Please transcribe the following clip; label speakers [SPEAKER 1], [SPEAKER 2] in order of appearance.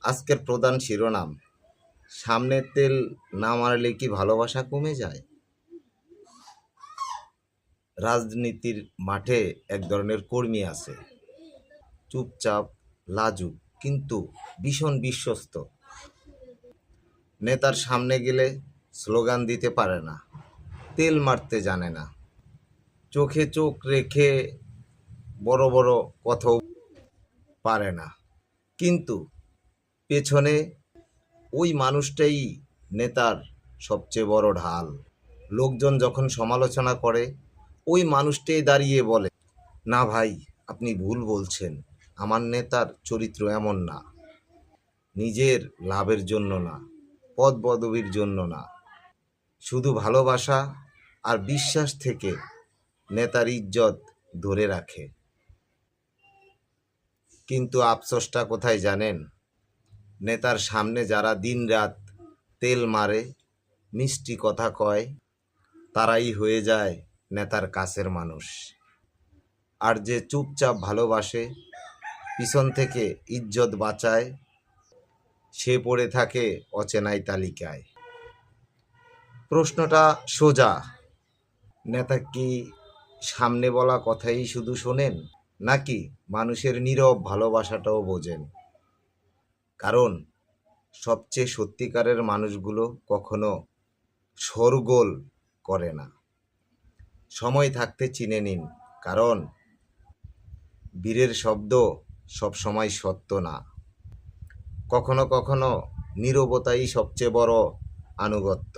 [SPEAKER 1] আজকের প্রধান শিরোনাম, সামনের তেল না মারলে কি ভালোবাসা কমে যায়? রাজনীতির মাঠে এক ধরনের কর্মী আছে, চুপচাপ, লাজুক, কিন্তু ভীষণ বিশ্বস্ত। নেতার সামনে গেলে স্লোগান দিতে পারে না, তেল মারতে জানে না, চোখে চোখ রেখে বড় বড় কথাও পারে না, কিন্তু পেছনে ওই মানুষটাই নেতার সবচেয়ে বড় ঢাল। লোকজন যখন সমালোচনা করে, ওই মানুষটাই দাঁড়িয়ে বলে, না ভাই, আপনি ভুল বলছেন, আমার নেতার চরিত্র এমন না, নিজের লাভের জন্য না, পদ পদবীর জন্য না, শুধু ভালোবাসা আর বিশ্বাস থেকে নেতার ইজ্জত ধরে রাখে। কিন্তু আফসোসটা কোথায় জানেন? নেতার সামনে যারা দিনরাত তেল মারে, মিষ্টি কথা কয়, তারাই হয়ে যায় নেতার কাছের মানুষ। আর যে চুপচাপ ভালোবাসে, পিছন থেকে ইজ্জত বাঁচায়, সে পড়ে থাকে অচেনাই তালিকায়। প্রশ্নটা সোজা, নেতা কি সামনে বলা কথাই শুধু শোনেন, নাকি মানুষের নীরব ভালোবাসাটাও বোঝেন? কারণ সবচেয়ে সত্যিকারের মানুষগুলো কখনো শোরগোল করে না। সময় থাকতে চিনে নিন, কারণ বীরের শব্দ সবসময় সত্য না। কখনো কখনো নীরবতাই সবচেয়ে বড় আনুগত্য।